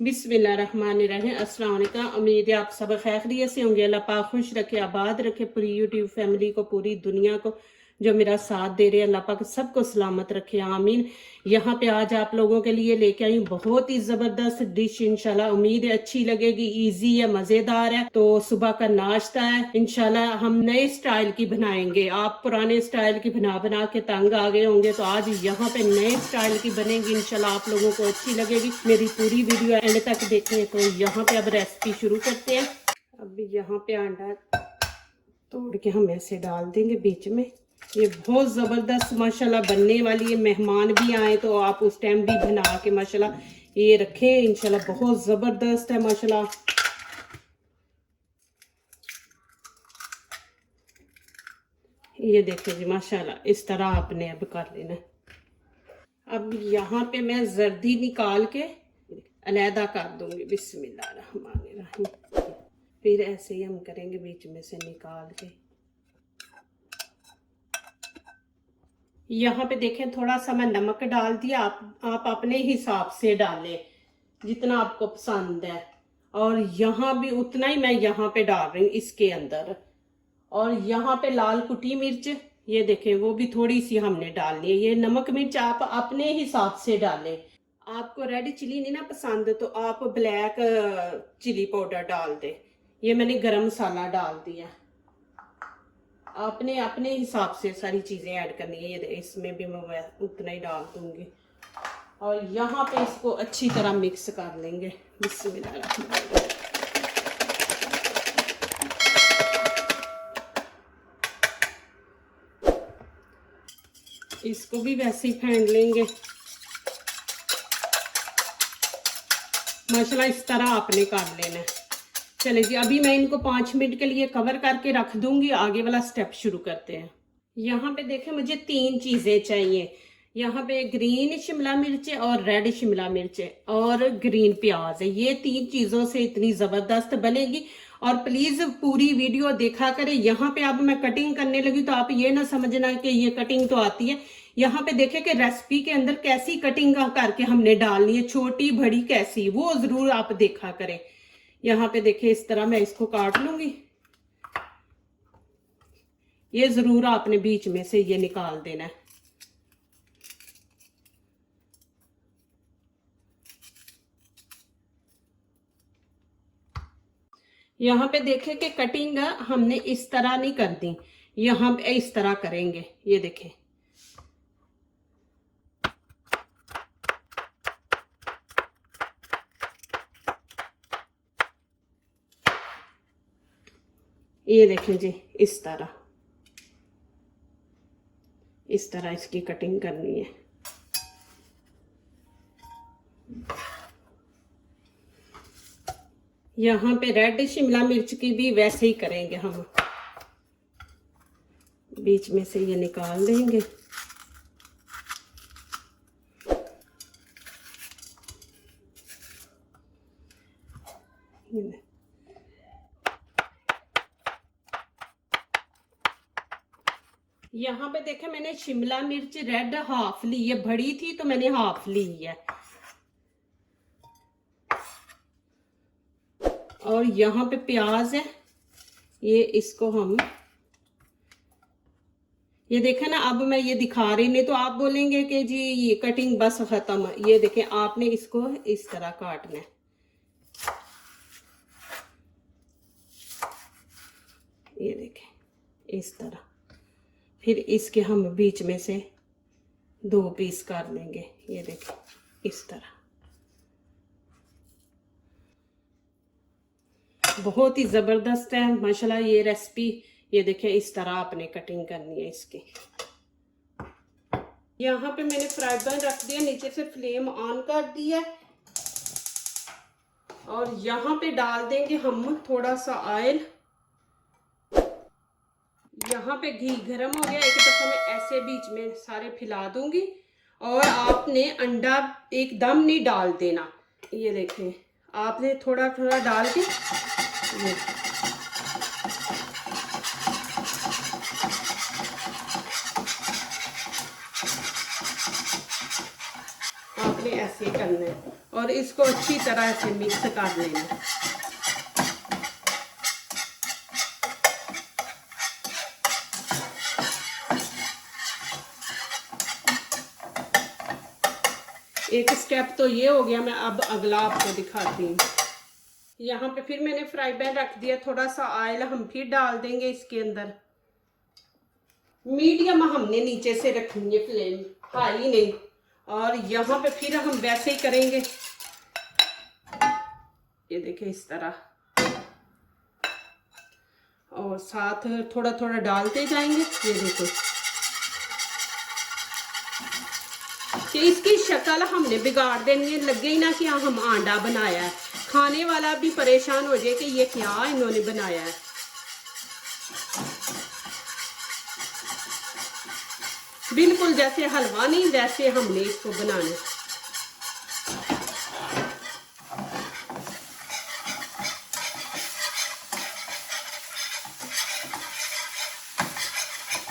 बिस्मिल्लाहिर्रहमानिर्रहीम। अस्सलाम वालेकुम। उम्मीद है आप सब खैरियत से होंगे। अल्लाह पाक खुश रखे, आबाद रखे पूरी यूट्यूब फैमिली को, पूरी दुनिया को जो मेरा साथ दे रहे हैं। अल्लाह पाक सबको सलामत रखे, आमीन। यहाँ पे आज आप लोगों के लिए लेके आई हूँ बहुत ही ज़बरदस्त डिश। इंशाल्लाह उम्मीद है अच्छी लगेगी, इजी है, मज़ेदार है। तो सुबह का नाश्ता है, इंशाल्लाह हम नए स्टाइल की बनाएंगे। आप पुराने स्टाइल की बना बना के तंग आ गए होंगे, तो आज यहाँ पे नए स्टाइल की बनेगी। इंशाल्लाह आप लोगों को अच्छी लगेगी। मेरी पूरी वीडियो एंड तक देखें। तो यहाँ पे अब रेसिपी शुरू करते हैं। अब यहाँ पे अंडा तोड़ के हम ऐसे डाल देंगे बीच में। ये बहुत ज़बरदस्त माशाल्लाह बनने वाली है। मेहमान भी आए तो आप उस टाइम भी बना के माशाल्लाह ये रखें। इंशाल्लाह बहुत ज़बरदस्त है माशाल्लाह। ये देखिए जी माशाल्लाह, इस तरह आपने अब कर लेना। अब यहाँ पे मैं जर्दी निकाल के अलहदा कर दूंगी। बिस्मिल्लाहिर्रहमानिर्रहीम। फिर ऐसे ही हम करेंगे, बीच में से निकाल के। यहाँ पे देखें थोड़ा सा मैं नमक डाल दिया। आप अपने हिसाब से डालें जितना आपको पसंद है। और यहाँ भी उतना ही मैं यहाँ पे डाल रही हूँ इसके अंदर। और यहाँ पे लाल कुटी मिर्च, ये देखें वो भी थोड़ी सी हमने डालनी है। ये नमक मिर्च आप अपने हिसाब से डालें। आपको रेड चिली नहीं ना पसंद तो आप ब्लैक चिली पाउडर डाल दें। ये मैंने गरम मसाला डाल दिया। आपने अपने हिसाब से सारी चीज़ें ऐड करनी है। ये इसमें भी मैं उतना ही डाल दूंगी। और यहाँ पे इसको अच्छी तरह मिक्स कर लेंगे। बिस्मिल्लाह। इसको भी वैसे ही फेंट लेंगे माशाल्लाह। इस तरह आपने कर लेना है। चले जी, अभी मैं इनको 5 मिनट के लिए कवर करके रख दूंगी। आगे वाला स्टेप शुरू करते हैं। यहाँ पे देखें मुझे 3 चीज़ें चाहिए। यहाँ पे ग्रीन शिमला मिर्च है और रेड शिमला मिर्च है और ग्रीन प्याज है। ये 3 चीज़ों से इतनी ज़बरदस्त बनेगी। और प्लीज़ पूरी वीडियो देखा करें। यहाँ पे अब मैं कटिंग करने लगी तो आप ये ना समझना कि ये कटिंग तो आती है। यहाँ पे देखें कि रेसिपी के अंदर कैसी कटिंग करके हमने डालनी है, छोटी बड़ी कैसी, वो ज़रूर आप देखा करें। यहाँ पे देखें इस तरह मैं इसको काट लूंगी। ये जरूर आपने बीच में से ये निकाल देना है। यहाँ पे देखें कि कटिंग हमने इस तरह नहीं कर दी, यहाँ पे इस तरह करेंगे। ये देखें ये देखें जी, इस तरह इसकी कटिंग करनी है। यहाँ पे रेड शिमला मिर्च की भी वैसे ही करेंगे हम। बीच में से ये निकाल देंगे। यहाँ पे देखें मैंने शिमला मिर्च रेड हाफ ली है, बड़ी थी तो मैंने हाफ ली है। और यहाँ पे प्याज है, ये इसको हम ये देखें ना। अब मैं ये दिखा रही, नहीं तो आप बोलेंगे कि जी ये कटिंग बस खत्म। ये देखें आपने इसको इस तरह काटना है। ये देखें इस तरह। फिर इसके हम बीच में से 2 पीस कर लेंगे। ये देखें इस तरह। बहुत ही ज़बरदस्त है माशाल्लाह ये रेसिपी। ये देखें इस तरह आपने कटिंग करनी है इसकी। यहाँ पे मैंने फ्राई पैन रख दिया, नीचे से फ्लेम ऑन कर दिया। और यहाँ पे डाल देंगे हम थोड़ा सा ऑयल। यहाँ पे घी गरम हो गया। एक दफ़ा मैं ऐसे बीच में सारे फैला दूंगी। और आपने अंडा एकदम नहीं डाल देना। ये देखें आपने थोड़ा थोड़ा डाल के आपने ऐसे करना है। और इसको अच्छी तरह से मिक्स कर लेना। एक स्टेप तो ये हो गया, मैं अब अगला आपको दिखाती हूँ। यहाँ पे फिर मैंने फ्राई पैन रख दिया, थोड़ा सा ऑयल हम फिर डाल देंगे इसके अंदर। मीडियम हमने नीचे से रखनी है फ्लेम, हाई नहीं। और यहाँ पे फिर हम वैसे ही करेंगे, ये देखिए इस तरह, और साथ थोड़ा थोड़ा डालते जाएंगे। ये देखो कि इसकी शक्ल हमने बिगाड़ देनी है, लगे ही ना कि हम आंडा बनाया है। खाने वाला भी परेशान हो जाए कि ये क्या इन्होंने बनाया है। बिल्कुल जैसे हलवा नहीं, वैसे हमने इसको बनाना है।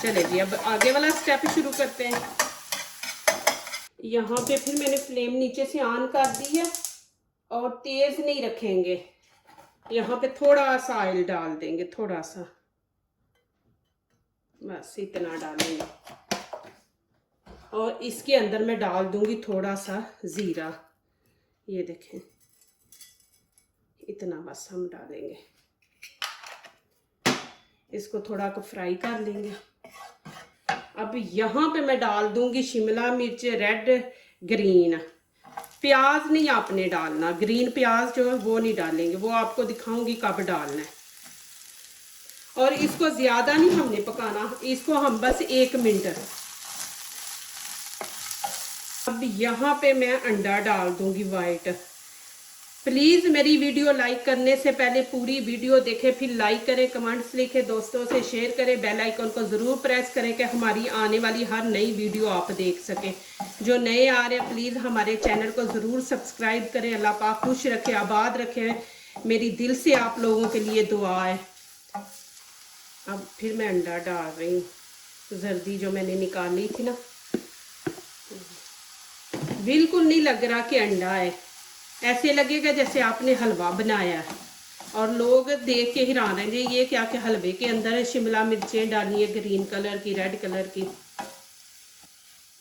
चले जी, अब आगे वाला स्टेप शुरू करते हैं। यहाँ पे फिर मैंने फ्लेम नीचे से ऑन कर दी है और तेज नहीं रखेंगे। यहाँ पे थोड़ा सा ऑयल डाल देंगे, थोड़ा सा, बस इतना डालेंगे। और इसके अंदर मैं डाल दूंगी थोड़ा सा जीरा, ये देखें इतना बस हम डालेंगे। इसको थोड़ा को फ्राई कर लेंगे। अब यहाँ पे मैं डाल दूंगी शिमला मिर्च रेड ग्रीन। प्याज नहीं आपने डालना, ग्रीन प्याज जो है वो नहीं डालेंगे, वो आपको दिखाऊंगी कब डालना है। और इसको ज्यादा नहीं हमने पकाना, इसको हम बस 1 मिनट। अब यहाँ पे मैं अंडा डाल दूंगी वाइट। प्लीज़ मेरी वीडियो लाइक करने से पहले पूरी वीडियो देखें, फिर लाइक करें, कमेंट्स लिखें, दोस्तों से शेयर करें, बेल आइकन को ज़रूर प्रेस करें कि हमारी आने वाली हर नई वीडियो आप देख सकें। जो नए आ रहे हैं प्लीज़ हमारे चैनल को ज़रूर सब्सक्राइब करें। अल्लाह पाक खुश रखे, आबाद रखे, मेरी दिल से आप लोगों के लिए दुआ है। अब फिर मैं अंडा डाल रही हूँ, जर्दी जो मैंने निकाली थी ना, बिल्कुल नहीं लग रहा कि अंडा है, ऐसे लगेगा जैसे आपने हलवा बनाया है। और लोग देख के हैरान रहेंगे, ये क्या कि हलवे के अंदर शिमला मिर्चें डाली है, ग्रीन कलर की, रेड कलर की।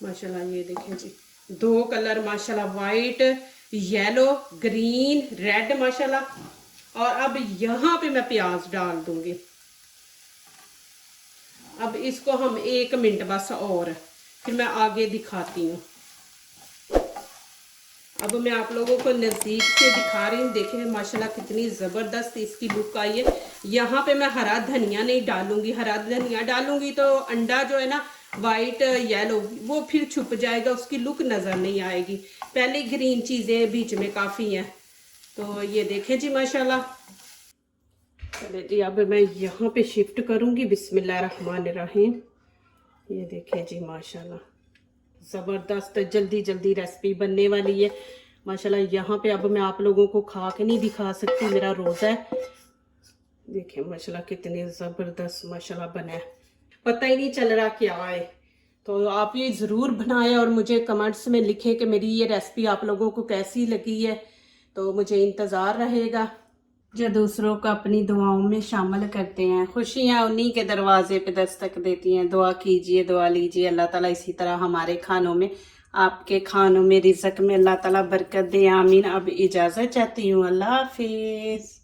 माशाल्लाह ये देखें जी, 2 कलर माशाल्लाह, वाइट, येलो, ग्रीन, रेड माशाल्लाह। और अब यहाँ पे मैं प्याज डाल दूंगी। अब इसको हम 1 मिनट बस, और फिर मैं आगे दिखाती हूँ। अब मैं आप लोगों को नज़दीक से दिखा रही हूँ, देखें माशाल्लाह कितनी ज़बरदस्त इसकी लुक आई है। यहाँ पे मैं हरा धनिया नहीं डालूंगी, हरा धनिया डालूंगी तो अंडा जो है ना वाइट येलो वो फिर छुप जाएगा, उसकी लुक नज़र नहीं आएगी। पहले ग्रीन चीज़ें बीच में काफ़ी हैं। तो ये देखें जी माशाल्लाह। चले जी, अब मैं यहाँ पे शिफ्ट करूँगी। बिस्मिल्लाहिर्रहमानिर्रहीम। ये देखें जी माशाल्लाह, ज़बरदस्त जल्दी जल्दी रेसिपी बनने वाली है माशाल्लाह। यहाँ पे अब मैं आप लोगों को खा के नहीं दिखा सकती, मेरा रोज़ा है। देखिए माशाल्लाह कितनी ज़बरदस्त माशाल्लाह बना है, पता ही नहीं चल रहा क्या है। तो आप ये ज़रूर बनाएं और मुझे कमेंट्स में लिखें कि मेरी ये रेसिपी आप लोगों को कैसी लगी है। तो मुझे इंतज़ार रहेगा। जो दूसरों को अपनी दुआओं में शामिल करते हैं, खुशियाँ उन्हीं के दरवाजे पे दस्तक देती हैं। दुआ कीजिए, दुआ लीजिए, अल्लाह ताला इसी तरह हमारे खानों में, आपके खानों में, रिज़्क़ में अल्लाह ताला बरकत दे, आमीन। अब इजाज़त चाहती हूँ, अल्लाह हाफिज़।